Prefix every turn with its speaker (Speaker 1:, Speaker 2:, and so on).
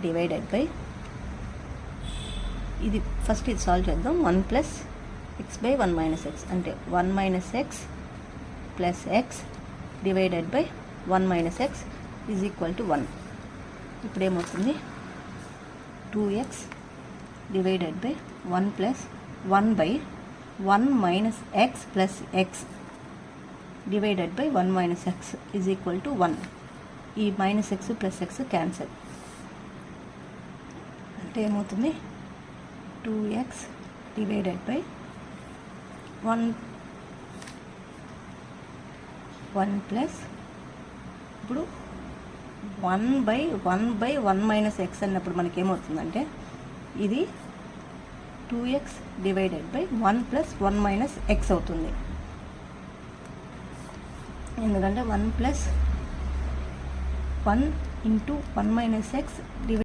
Speaker 1: Divided by, ఇది first ఇది solve చేద్దాం. 1 plus X by 1 minus X అంటే 1 minus X plus X divided by 1 minus X is equal to 1. ఇప్పుడు ఏమవుతుంది, 2x divided by 1 plus 1 by 1 minus X plus X divided by 1 minus X is equal to 1. ఈ minus X plus X cancel అంటే ఏమవుతుంది, 2x divided by 1 plus, ఇప్పుడు 1 by 1 minus X అన్నప్పుడు మనకి ఏమవుతుందంటే ఇది 2x divided by 1 plus 1 minus X అవుతుంది. ఎందుకంటే 1 ప్లస్ 1 ఇంటూ 1 మైనస్ ఎక్స్